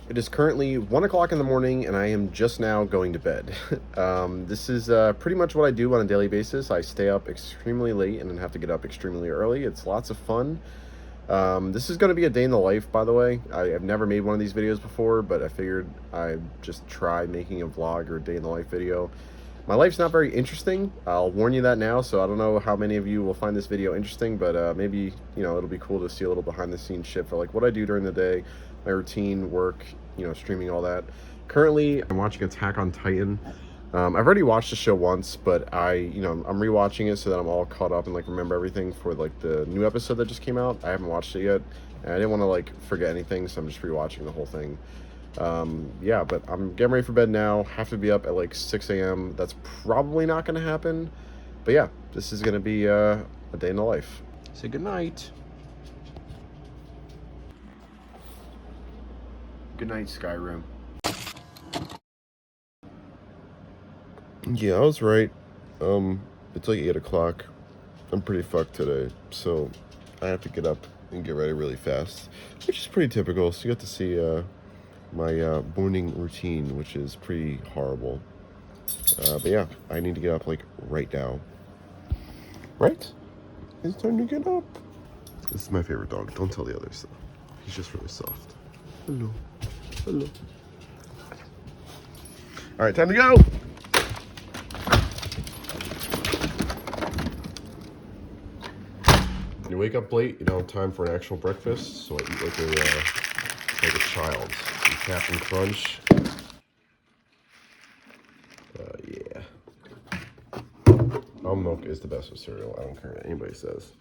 It is currently 1 o'clock in the morning, and I am just now going to bed. This is pretty much what I do on a daily basis. I stay up extremely late and then have to get up extremely early. It's lots of fun. This is going to be a day in the life, by the way. I have never made one of these videos before, but I figured I'd just try making a vlog or a day in the life video. My life's not very interesting. I'll warn you that now, so I don't know how many of you will find this video interesting, but maybe, it'll be cool to see a little behind the scenes shit for like what I do during the day, my routine, work, streaming, all that. Currently, I'm watching Attack on Titan. I've already watched the show once, but I'm rewatching it so that I'm all caught up and like remember everything for like the new episode that just came out. I haven't watched it yet, and I didn't want to like forget anything, so I'm just rewatching the whole thing. Yeah, but I'm getting ready for bed now. Have to be up at like 6 a.m. That's probably not going to happen, but yeah, this is going to be a day in the life. Say good night. Good night, Skyrim. Yeah, I was right. It's like 8 o'clock. I'm pretty fucked today, so I have to get up and get ready really fast, which is pretty typical. So you get to see my morning routine, which is pretty horrible. But yeah, I need to get up like right now. Right? It's time to get up. This is my favorite dog. Don't tell the others though. He's just really soft. Hello. Hello. All right, time to go. You wake up late, you don't have time for an actual breakfast, so I eat like a child. Some Captain Crunch. Yeah. Almond milk is the best with cereal. I don't care what anybody says.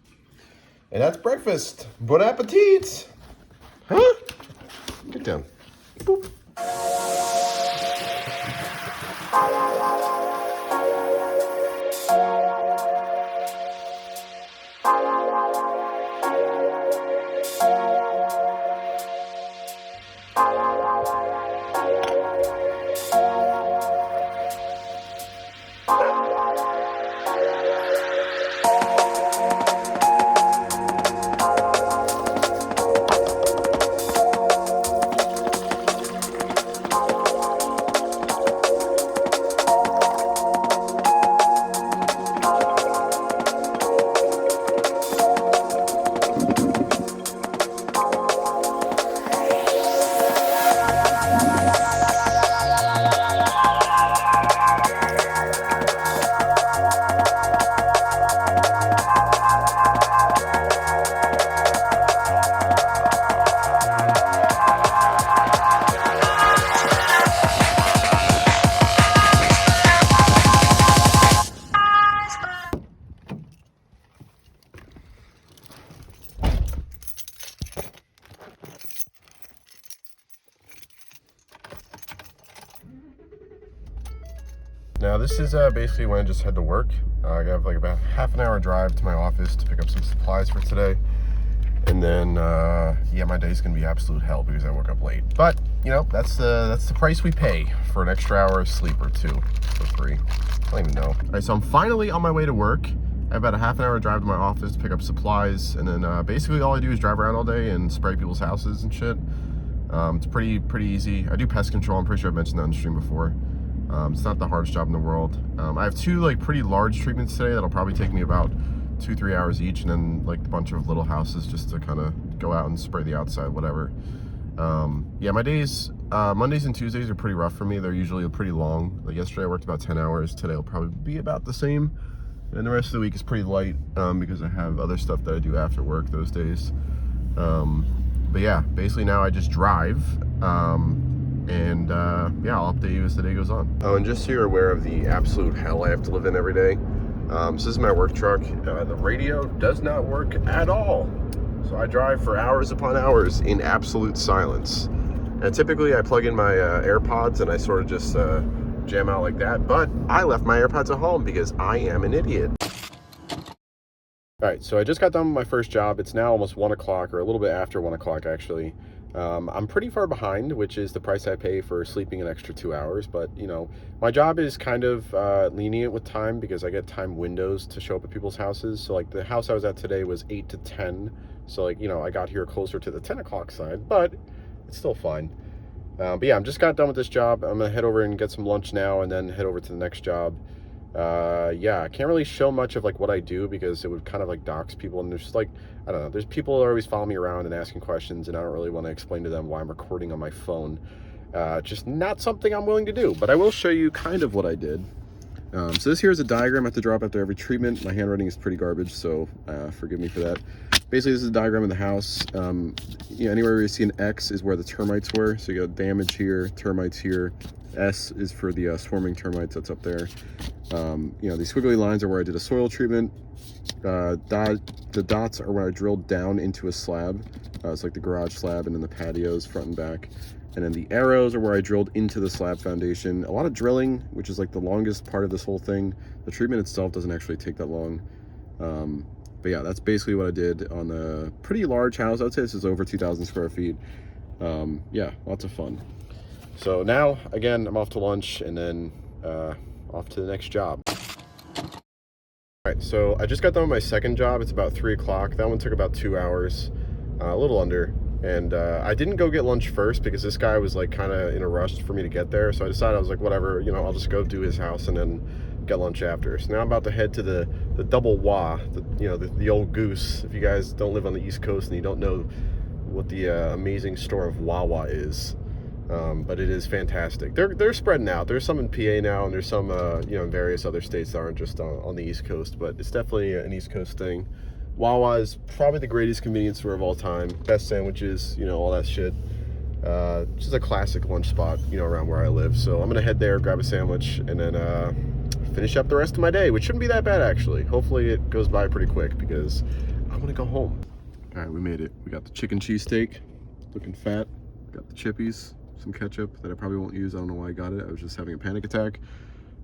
And that's breakfast. Bon appetit! Huh? Get down. Boop. Now this is basically when I just head to work. I have like about half an hour drive to my office to pick up some supplies for today. And then, yeah, my day's gonna be absolute hell because I woke up late. But, that's the price we pay for an extra hour of sleep or two for free. I don't even know. All right, so I'm finally on my way to work. I have about a half an hour drive to my office to pick up supplies. And then basically all I do is drive around all day and spray people's houses and shit. It's pretty easy. I do pest control. I'm pretty sure I've mentioned that on the stream before. It's not the hardest job in the world. I have two like pretty large treatments today that'll probably take me about 2-3 hours each, and then like a bunch of little houses just to kind of go out and spray the outside, whatever. Yeah, my days, Mondays and Tuesdays are pretty rough for me. They're usually pretty long. Like yesterday I worked about 10 hours. Today will probably be about the same. And the rest of the week is pretty light because I have other stuff that I do after work those days. But yeah, basically now I just drive. And yeah, I'll update you as the day goes on. Oh, and just so you're aware of the absolute hell I have to live in every day. So this is my work truck. The radio does not work at all. So I drive for hours upon hours in absolute silence. And typically I plug in my AirPods and I sort of just jam out like that. But I left my AirPods at home because I am an idiot. All right, so I just got done with my first job. It's now almost 1 o'clock, or a little bit after 1 o'clock actually. I'm pretty far behind, which is the price I pay for sleeping an extra 2 hours. But, my job is kind of lenient with time because I get time windows to show up at people's houses. So, like, the house I was at today was 8 to 10. So, like, I got here closer to the 10 o'clock side, but it's still fine. But yeah, I'm just got done with this job. I'm gonna head over and get some lunch now and then head over to the next job. Yeah, I can't really show much of like what I do because it would kind of like dox people, and there's just like, I don't know, there's people that always follow me around and asking questions, and I don't really want to explain to them why I'm recording on my phone. Just not something I'm willing to do, but I will show you kind of what I did. So this here is a diagram I have to drop after every treatment. My handwriting is pretty garbage, so forgive me for that. Basically, this is a diagram of the house. Anywhere where you see an X is where the termites were. So you got damage here, termites here. S is for the swarming termites that's up there. These squiggly lines are where I did a soil treatment. The dots are where I drilled down into a slab. It's like the garage slab and then the patios front and back. And then the arrows are where I drilled into the slab foundation. A lot of drilling, which is like the longest part of this whole thing. The treatment itself doesn't actually take that long. But yeah, that's basically what I did on a pretty large house. I would say this is over 2,000 square feet. Yeah, lots of fun. So now, again, I'm off to lunch and then off to the next job. All right, so I just got done with my second job. It's about 3 o'clock. That one took about 2 hours, a little under. And I didn't go get lunch first because this guy was like kind of in a rush for me to get there. So I decided, I was like, whatever, I'll just go do his house and then get lunch after. So now I'm about to head to the double wah, the old goose. If you guys don't live on the East Coast and you don't know what the amazing store of Wawa is, but it is fantastic. They're spreading out. There's some in PA now, and there's some in various other states that aren't just on the East Coast, but it's definitely an East Coast thing. Wawa is probably the greatest convenience store of all time. Best sandwiches, all that shit. Just a classic lunch spot, around where I live. So I'm gonna head there, grab a sandwich, and then finish up the rest of my day, which shouldn't be that bad actually. Hopefully it goes by pretty quick because I want to go home. All right, we made it. We got the chicken cheesesteak, looking fat. Got the chippies, some ketchup that I probably won't use. I don't know why I got it. I was just having a panic attack.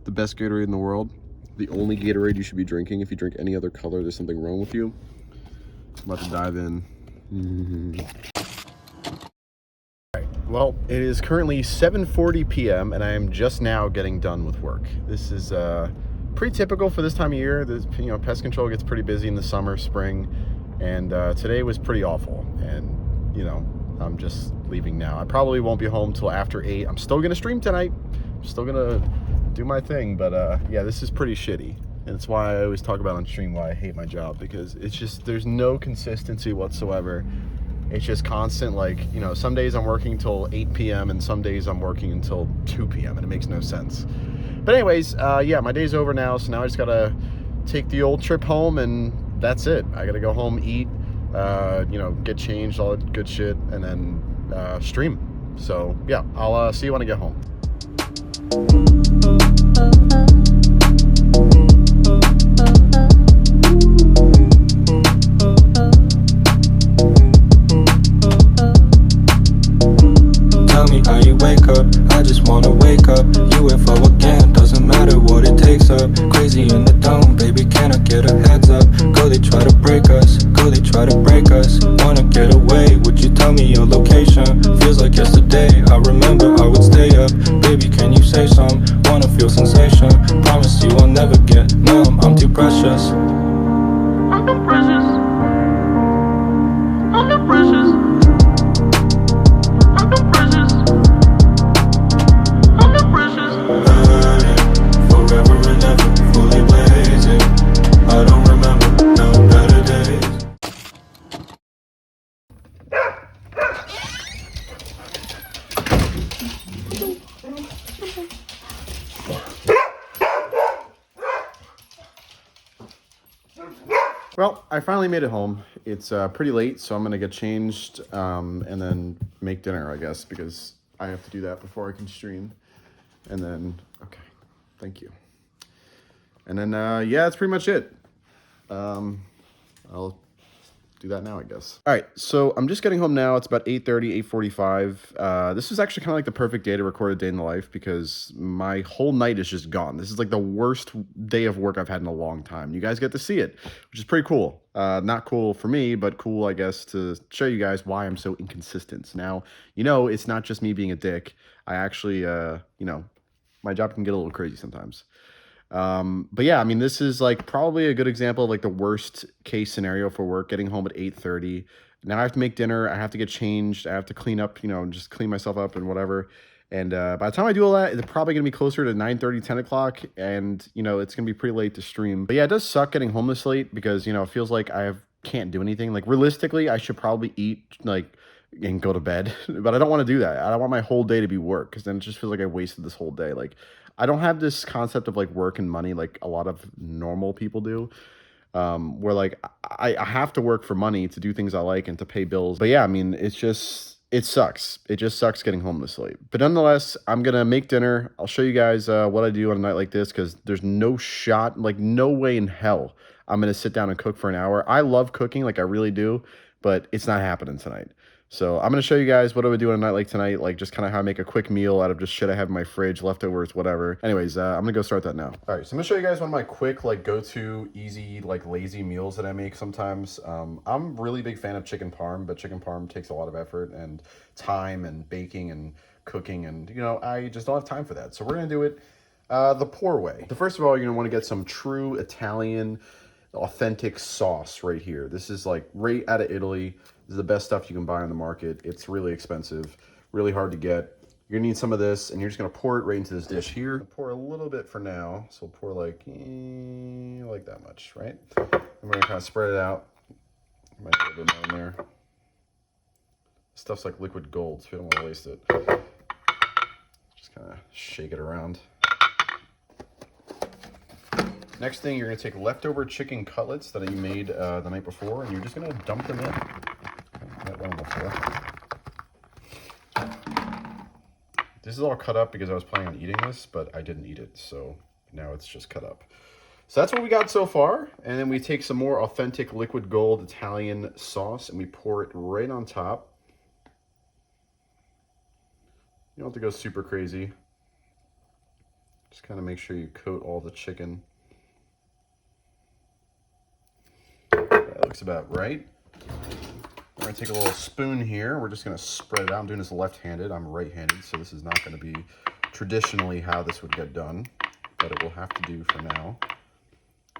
The best Gatorade in the world. The only Gatorade you should be drinking. If you drink any other color, there's something wrong with you. I'm about to dive in. All right, well, it is currently 7:40 p.m. and I am just now getting done with work. This is pretty typical for this time of year. This, pest control gets pretty busy in the summer, spring, and today was pretty awful. And I'm just leaving now. I probably won't be home till after 8. I'm still gonna stream tonight. I'm still gonna do my thing, but yeah, this is pretty shitty. And it's why I always talk about on stream why I hate my job, because it's just, there's no consistency whatsoever. It's just constant, like, some days I'm working till 8 p.m. and some days I'm working until 2 p.m. and it makes no sense. But anyways, yeah, my day's over now, so now I just gotta take the old trip home and that's it. I gotta go home, eat, get changed, all that good shit, and then stream. So yeah, I'll see you when I get home. Tell me how you wake up, I just wanna wake up. UFO again, doesn't matter what it takes up. Crazy in the dome, baby, can I get a heads up? Go, they try to break us, go, they try to break us. Wanna get away, would you tell me your location? Feels like yesterday, I remember I would stay up. Baby, can you say some? Wanna feel sensation, promise you I'll never get numb. I'm too precious. I'm too precious. I'm too precious. I'm too precious. I'm too precious. Burning forever and ever, fully blazing. I don't remember no better days. Well, I finally made it home. It's pretty late, so I'm gonna get changed and then make dinner, I guess, because I have to do that before I can stream. And then, okay, thank you. And then, yeah, that's pretty much it. I'll do that now, I guess. All right, so I'm just getting home now. It's about 8:30, 8:45. This is actually kind of like the perfect day to record a day in the life because my whole night is just gone. This is like the worst day of work I've had in a long time. You guys get to see it, which is pretty cool. Not cool for me, but cool, I guess, to show you guys why I'm so inconsistent. Now, it's not just me being a dick. I actually, my job can get a little crazy sometimes. But yeah, I mean, this is like probably a good example of like the worst case scenario for work, getting home at 8:30, Now I have to make dinner. I have to get changed. I have to clean up, just clean myself up and whatever. And by the time I do all that, it's probably going to be closer to 9:30, 10 o'clock. And, it's going to be pretty late to stream. But yeah, it does suck getting home this late because, it feels like can't do anything. Like, realistically, I should probably eat, and go to bed. But I don't want to do that. I don't want my whole day to be work because then it just feels like I wasted this whole day. Like, I don't have this concept of, like, work and money like a lot of normal people do. Where like I have to work for money to do things I like and to pay bills. But yeah, I mean, it sucks. It just sucks getting home this late. But nonetheless, I'm gonna make dinner. I'll show you guys what I do on a night like this because there's no shot, like no way in hell I'm gonna sit down and cook for an hour. I love cooking, like I really do, but it's not happening tonight. So I'm going to show you guys what I would do on a night like tonight, like just kind of how I make a quick meal out of just shit I have in my fridge, leftovers, whatever. Anyways, I'm going to go start that now. All right, so I'm going to show you guys one of my quick, like go-to, easy, like lazy meals that I make sometimes. I'm a really big fan of chicken parm, but chicken parm takes a lot of effort and time and baking and cooking, and I just don't have time for that. So we're going to do it the poor way. So first of all, you're going to want to get some true Italian authentic sauce right here. This is like right out of Italy. This is the best stuff you can buy on the market. It's really expensive, really hard to get. You're gonna need some of this, and you're just gonna pour it right into this dish here. Pour a little bit for now, so we'll pour like that much, right? And we're gonna kind of spread it out. Might be a little bit more in there. Stuff's like liquid gold, so we don't want to waste it. Just kind of shake it around. Next thing, you're going to take leftover chicken cutlets that you made the night before, and you're just going to dump them in. This is all cut up because I was planning on eating this, but I didn't eat it, so now it's just cut up. So that's what we got so far, and then we take some more authentic liquid gold Italian sauce, and we pour it right on top. You don't have to go super crazy. Just kind of make sure you coat all the chicken. That looks about right. We're going to take a little spoon here. We're just going to spread it out. I'm doing this left-handed. I'm right-handed, so this is not going to be traditionally how this would get done, but it will have to do for now.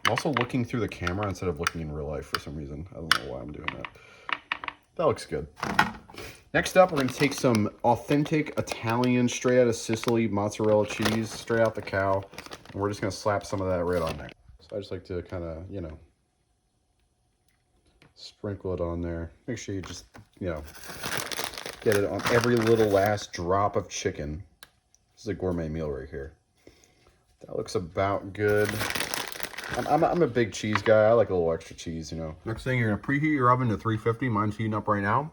I'm also looking through the camera instead of looking in real life for some reason. I don't know why I'm doing that. That looks good. Next up, we're going to take some authentic Italian, straight out of Sicily, mozzarella cheese, straight out the cow, and we're just going to slap some of that right on there. So I just like to kind of, sprinkle it on there. Make sure you just, get it on every little last drop of chicken. This is a gourmet meal right here. That looks about good. I'm a big cheese guy. I like a little extra cheese, Next thing, you're going to preheat your oven to 350. Mine's heating up right now.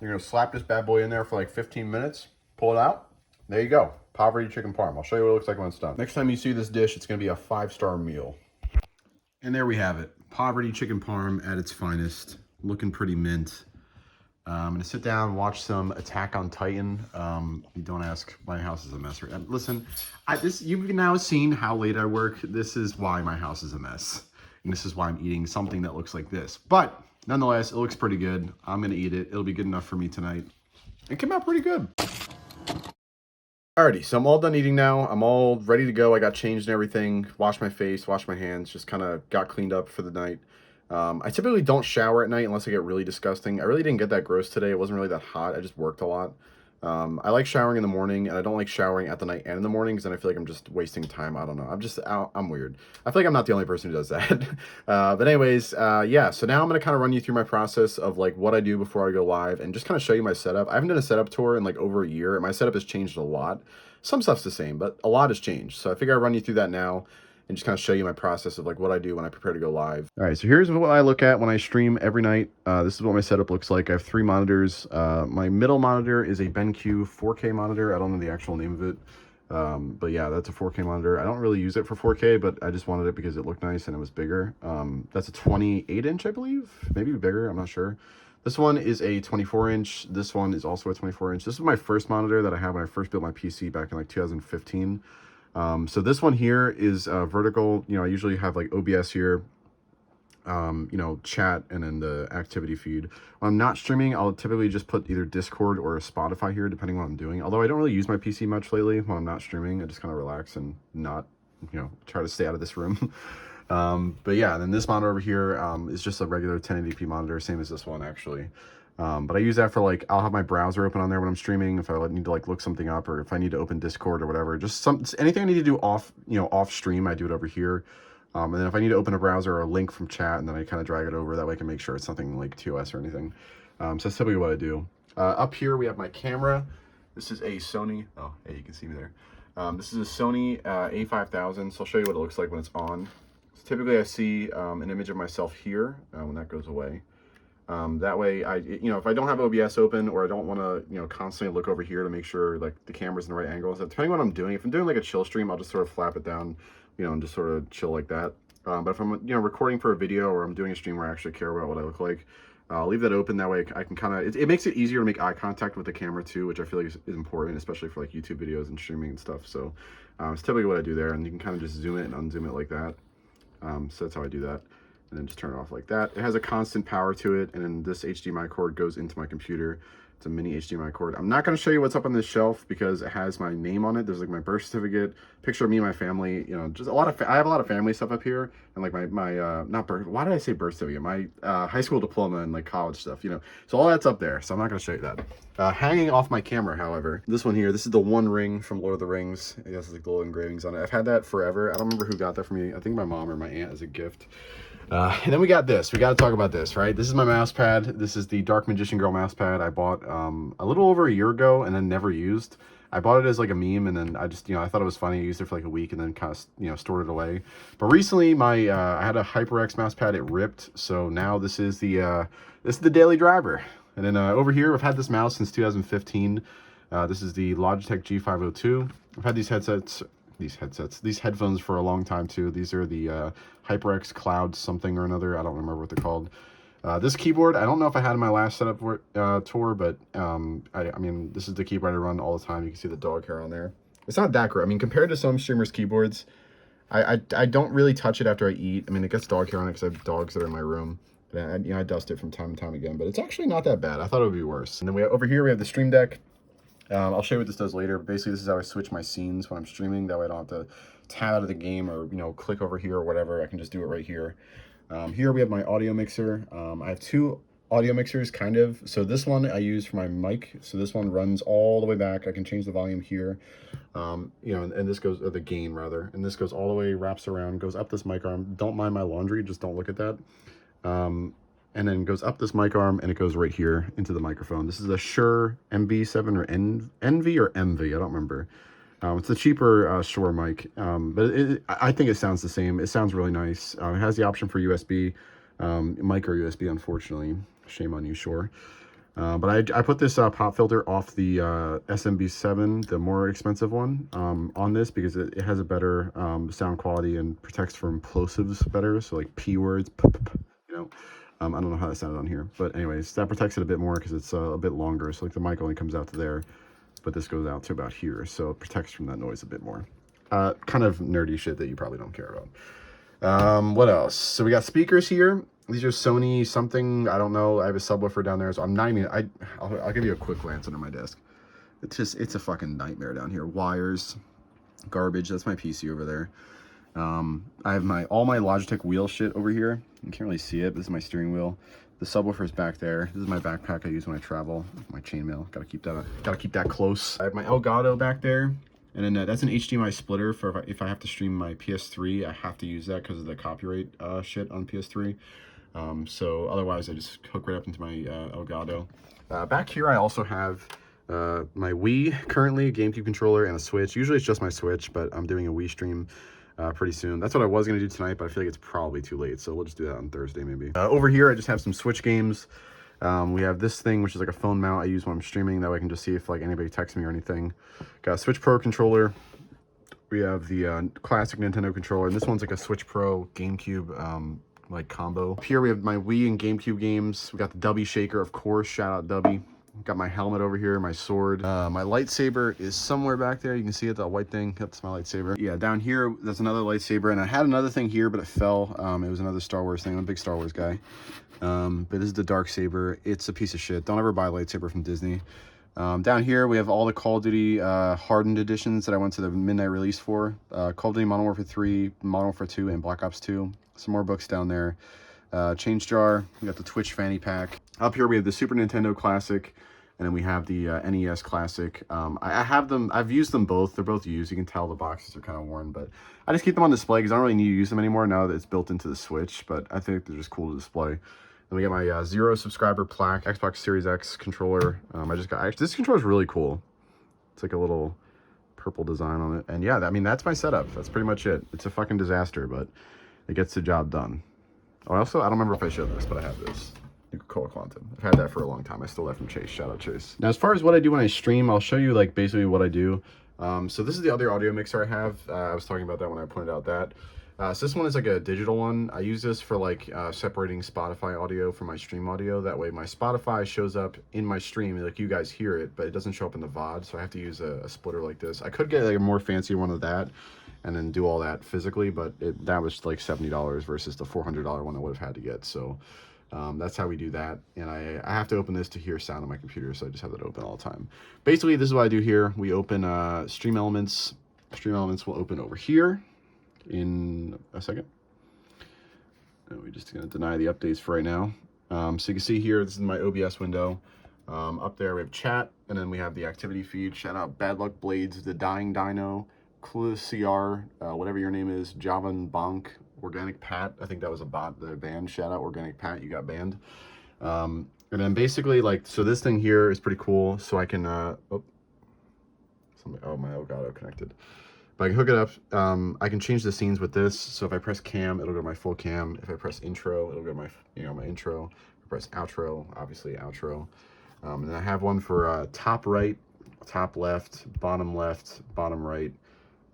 You're going to slap this bad boy in there for like 15 minutes. Pull it out. There you go. Poverty chicken parm. I'll show you what it looks like when it's done. Next time you see this dish, it's going to be a 5-star meal. And there we have it. Poverty chicken parm at its finest. Looking pretty mint. I'm going to sit down and watch some Attack on Titan. You don't ask. My house is a mess. Listen, you've now seen how late I work. This is why my house is a mess. And this is why I'm eating something that looks like this. But nonetheless, it looks pretty good. I'm going to eat it. It'll be good enough for me tonight. It came out pretty good. Alrighty, so I'm all done eating now. I'm all ready to go. I got changed and everything. Washed my face, washed my hands, just kind of got cleaned up for the night. I typically don't shower at night unless I get really disgusting. I really didn't get that gross today. It wasn't really that hot. I just worked a lot. I like showering in the morning, and I don't like showering at the night and in the morning because then I feel like I'm just wasting time. I don't know. I'm weird. I feel like I'm not the only person who does that. But anyways, yeah. So now I'm going to kind of run you through my process of like what I do before I go live and just kind of show you my setup. I haven't done a setup tour in like over a year. My setup has changed a lot. Some stuff's the same, but a lot has changed. So I figure I'll run you through that now and just kind of show you my process of like what I do when I prepare to go live. All right, so here's what I look at when I stream every night. This is what my setup looks like. I have 3 monitors. My middle monitor is a BenQ 4K monitor. I don't know the actual name of it. But yeah, that's a 4K monitor. I don't really use it for 4K, but I just wanted it because it looked nice and it was bigger. That's a 28-inch, I believe. Maybe bigger, I'm not sure. This one is a 24-inch. This one is also a 24-inch. This is my first monitor that I had when I first built my PC back in like 2015. So this one here is vertical. I usually have like OBS here, chat, and then the activity feed. When I'm not streaming, I'll typically just put either Discord or Spotify here, depending on what I'm doing. Although I don't really use my PC much lately when I'm not streaming. I just kind of relax and not, try to stay out of this room. But yeah, and then this monitor over here is just a regular 1080p monitor, same as this one actually. But I use that for like, I'll have my browser open on there when I'm streaming if I need to like look something up, or if I need to open Discord or whatever. Just anything I need to do off, off stream, I do it over here. And then if I need to open a browser or a link from chat, and then I kind of drag it over, that way I can make sure it's nothing like TOS or anything. So that's typically what I do. Up here we have my camera. This is a Sony, oh, hey, you can see me there. This is a Sony A5000, so I'll show you what it looks like when it's on. So typically I see an image of myself here when that goes away. That way, if I don't have OBS open, or I don't want to, constantly look over here to make sure like the camera's in the right angle. So depending on what I'm doing, if I'm doing like a chill stream, I'll just sort of flap it down, and just sort of chill like that. But if I'm, recording for a video, or I'm doing a stream where I actually care about what I look like, I'll leave that open. That way I can kind of, it makes it easier to make eye contact with the camera too, which I feel like is important, especially for like YouTube videos and streaming and stuff. So it's typically what I do there, and you can kind of just zoom it and unzoom it like that. So that's how I do that. And then just turn it off like that. It has a constant power to it, and then this HDMI cord goes into my computer. It's a mini HDMI cord. I'm not going to show you what's up on this shelf because it has my name on it. There's like my birth certificate, picture of me and my family, just a lot of, I have a lot of family stuff up here, and like not birth, why did I say birth certificate? My high school diploma and like college stuff, so all that's up there. So I'm not going to show you that. Hanging off my camera, however, this one here, this is the One Ring from Lord of the Rings. I guess it's like the little engravings on it. I've had that forever. I don't remember who got that for me. I think my mom or my aunt as a gift. And then we got this. We got to talk about this, right? This is my mouse pad. This is the Dark Magician Girl mouse pad I bought a little over a year ago and then never used. I bought it as like a meme, and then I just, I thought it was funny. I used it for like a week and then kind of, stored it away. But recently I had a HyperX mouse pad. It ripped. So now this is the daily driver. And then over here, I've had this mouse since 2015. This is the Logitech G502. I've had these headphones for a long time too. These are the HyperX Cloud something or another. I don't remember what they're called. This keyboard, I don't know if I had in my last setup tour, but I mean, this is the keyboard I run all the time. You can see the dog hair on there. It's not that great. I mean, compared to some streamers' keyboards, I don't really touch it after I eat. I mean, it gets dog hair on it because I have dogs that are in my room. And I dust it from time to time again, but it's actually not that bad. I thought it would be worse. And then over here we have the Stream Deck. I'll show you what this does later. But basically, this is how I switch my scenes when I'm streaming. That way I don't have to tab out of the game or, click over here or whatever. I can just do it right here. Here we have my audio mixer. I have two audio mixers, kind of. So this one I use for my mic. So this one runs all the way back. I can change the volume here. And this goes, or the gain rather. And this goes all the way, wraps around, goes up this mic arm. Don't mind my laundry, just don't look at that. And then goes up this mic arm, and it goes right here into the microphone. This is a Shure MV7 or NV or MV, I don't remember. It's a cheaper Shure mic, but I think it sounds the same. It sounds really nice. It has the option for USB, micro USB, unfortunately. Shame on you, Shure. But I put this pop filter off the SMB7, the more expensive one, on this because it has a better sound quality and protects from plosives better, so like P words, I don't know how that sounded on here, but anyways, that protects it a bit more because it's a bit longer. So like the mic only comes out to there, but this goes out to about here, so it protects from that noise a bit more. Kind of nerdy shit that you probably don't care about. What else? So we got speakers here. These are Sony something, I don't know. I have a subwoofer down there, so I'm not even, I'll give you a quick glance under my desk. It's a fucking nightmare down here. Wires, garbage. That's my PC over there. I have all my Logitech wheel shit over here. You can't really see it. This is my steering wheel. The subwoofer's back there. This is my backpack I use when I travel. My chainmail. Gotta keep that close. I have my Elgato back there, and then that's an HDMI splitter for if I have to stream my PS3. I have to use that because of the copyright shit on PS3. So otherwise, I just hook right up into my Elgato. Back here, I also have my Wii currently, a GameCube controller, and a Switch. Usually it's just my Switch, but I'm doing a Wii stream pretty soon. That's what I was going to do tonight, but I feel like it's probably too late, so we'll just do that on Thursday maybe. Over here, I just have some Switch games. We have this thing, which is like a phone mount I use when I'm streaming. That way I can just see if like anybody texts me or anything. Got a Switch Pro controller. We have the classic Nintendo controller, and this one's like a Switch Pro GameCube like combo. Here we have my Wii and GameCube games. We got the Dubby Shaker, of course. Shout out Dubby. Got my helmet over here, my sword. My lightsaber is somewhere back there. You can see it, that white thing. That's my lightsaber. Yeah, down here, that's another lightsaber. And I had another thing here, but it fell. It was another Star Wars thing. I'm a big Star Wars guy. But this is the dark saber. It's a piece of shit. Don't ever buy a lightsaber from Disney. Down here, we have all the Call of Duty hardened editions that I went to the midnight release for. Call of Duty Modern Warfare 3, Modern Warfare 2, and Black Ops 2. Some more books down there. Change jar. We got the Twitch fanny pack. Up here, we have the Super Nintendo Classic, and then we have the NES Classic. I have them. I've used them both. They're both used. You can tell the boxes are kind of worn, but I just keep them on display because I don't really need to use them anymore now that it's built into the Switch, but I think they're just cool to display. And we got my 0 subscriber plaque Xbox Series X controller. This controller is really cool. It's like a little purple design on it. And yeah, I mean, that's my setup. That's pretty much it. It's a fucking disaster, but it gets the job done. Oh, also, I don't remember if I showed this, but I have this. Coca-Cola Quantum. I've had that for a long time. I stole that from Chase. Shout out Chase. Now, as far as what I do when I stream, I'll show you like basically what I do. So this is the other audio mixer I have. I was talking about that when I pointed out that. So this one is like a digital one. I use this for like separating Spotify audio from my stream audio. That way my Spotify shows up in my stream, like you guys hear it, but it doesn't show up in the VOD. So I have to use a splitter like this. I could get like a more fancy one of that and then do all that physically, but that was like $70 versus the $400 one I would have had to get. So that's how we do that. And I have to open this to hear sound on my computer, so I just have that open all the time. Basically, this is what I do here. We open Stream Elements. Stream Elements will open over here in a second. And we're just going to deny the updates for right now. So you can see here, this is my OBS window. Up there we have chat, and then we have the activity feed. Shout out Bad Luck Blades, The Dying Dino, Clueless CR, whatever your name is, Javan Bonk, Organic Pat. I think that was a bot, the band. Shout out Organic Pat, you got banned. And then basically, like, so this thing here is pretty cool. So I can, my Elgato connected. But I can hook it up. I can change the scenes with this. So if I press cam, it'll go to my full cam. If I press intro, it'll go to my, my intro. If I press outro, obviously outro. And then I have one for top right, top left, bottom right.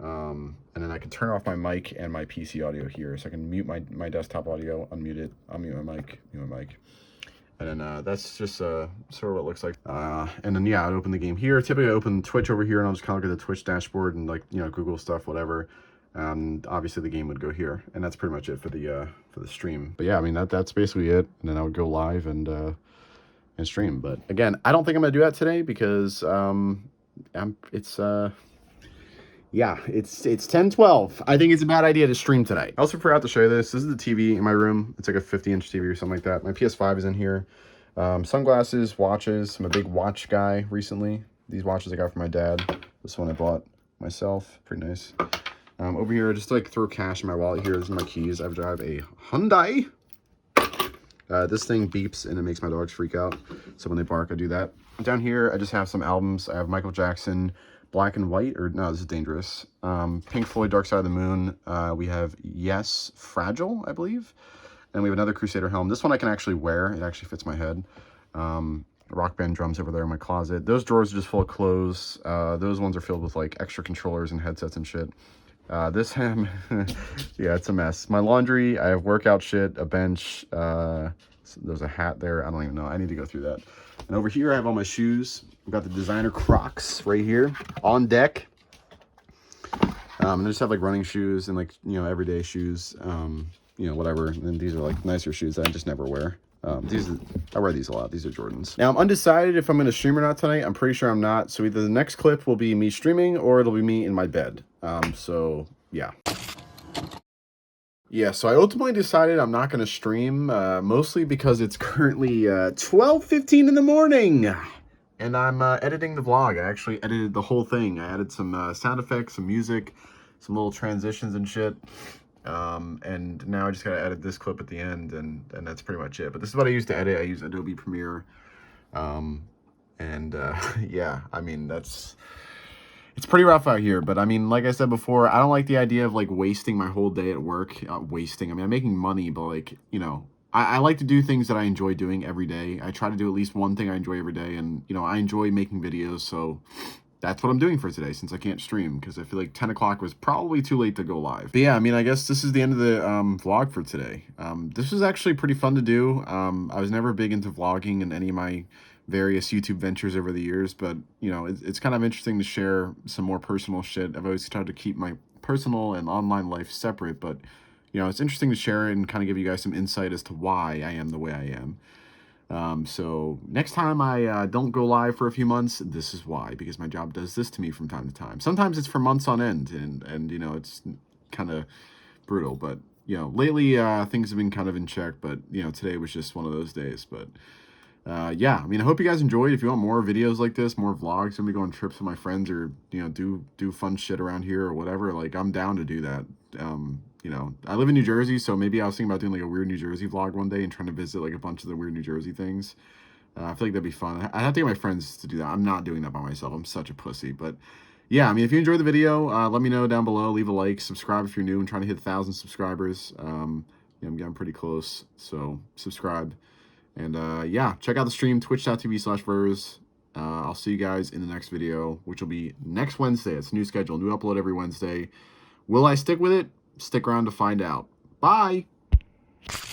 And then I can turn off my mic and my PC audio here. So I can mute my desktop audio, unmute it, unmute my mic, mute my mic. And then that's just sort of what it looks like. And then, yeah, I'd open the game here. Typically, I open Twitch over here, and I'll just kind of look at the Twitch dashboard and, like, Google stuff, whatever. And obviously, the game would go here. And that's pretty much it for the stream. But, yeah, I mean, that's basically it. And then I would go live and stream. But, again, I don't think I'm going to do that today because it's 10:12. I think it's a bad idea to stream tonight. I also forgot to show you this. This is the TV in my room. It's like a 50-inch TV or something like that. My PS5 is in here. Sunglasses, watches. I'm a big watch guy recently. These watches I got from my dad. This one I bought myself. Pretty nice. Over here, just to, like, throw cash in my wallet here. This is my keys. I drive a Hyundai. This thing beeps and it makes my dogs freak out. So when they bark, I do that. Down here, I just have some albums. I have Michael Jackson, Black and White, or no, this is Dangerous. Pink Floyd, Dark Side of the Moon. We have Yes, Fragile, I believe. And we have another Crusader helm. This one I can actually wear. It actually fits my head. Rock Band drums over there in my closet. Those drawers are just full of clothes. Those ones are filled with like extra controllers and headsets and shit. This ham, yeah, it's a mess. My laundry, I have workout shit, a bench. There's a hat there. I don't even know. I need to go through that. And over here, I have all my shoes. We've got the designer Crocs right here on deck. And I just have like running shoes and like, everyday shoes, whatever. And then these are like nicer shoes that I just never wear. I wear these a lot. These are Jordans. Now I'm undecided if I'm going to stream or not tonight. I'm pretty sure I'm not. So either the next clip will be me streaming or it'll be me in my bed. So yeah. Yeah, so I ultimately decided I'm not going to stream, mostly because it's currently 12:15 in the morning. And I'm editing the vlog. I actually edited the whole thing. I added some sound effects, some music, some little transitions and shit. And now I just got to edit this clip at the end, and that's pretty much it. But this is what I use to edit. I use Adobe Premiere. Yeah, I mean, it's pretty rough out here. But I mean, like I said before, I don't like the idea of like wasting my whole day at work. Wasting, I mean, I'm making money, but like, I like to do things that I enjoy doing every day. I try to do at least one thing I enjoy every day. And, I enjoy making videos. So that's what I'm doing for today since I can't stream. Because I feel like 10 o'clock was probably too late to go live. But yeah, I mean, I guess this is the end of the vlog for today. This was actually pretty fun to do. I was never big into vlogging in any of my various YouTube ventures over the years. But, it's kind of interesting to share some more personal shit. I've always tried to keep my personal and online life separate. But it's interesting to share it and kind of give you guys some insight as to why I am the way I am. So next time I don't go live for a few months, this is why, because my job does this to me from time to time. Sometimes it's for months on end, and you know, it's kind of brutal, but you know, lately things have been kind of in check, but you know, today was just one of those days. But yeah, I mean, I hope you guys enjoyed. If you want more videos like this, more vlogs, I'm gonna go on trips with my friends, or you know, do fun shit around here or whatever, like I'm down to do that. You know, I live in New Jersey, so maybe I was thinking about doing like a weird New Jersey vlog one day and trying to visit like a bunch of the weird New Jersey things. I feel like that'd be fun. I have to get my friends to do that. I'm not doing that by myself. I'm such a pussy. But yeah, I mean, if you enjoyed the video, let me know down below. Leave a like, subscribe if you're new. I'm trying to hit 1,000 subscribers. Yeah, I'm getting pretty close, so subscribe. And yeah, check out the stream, twitch.tv/Vurze. I'll see you guys in the next video, which will be next Wednesday. It's a new schedule, new upload every Wednesday. Will I stick with it? Stick around to find out. Bye!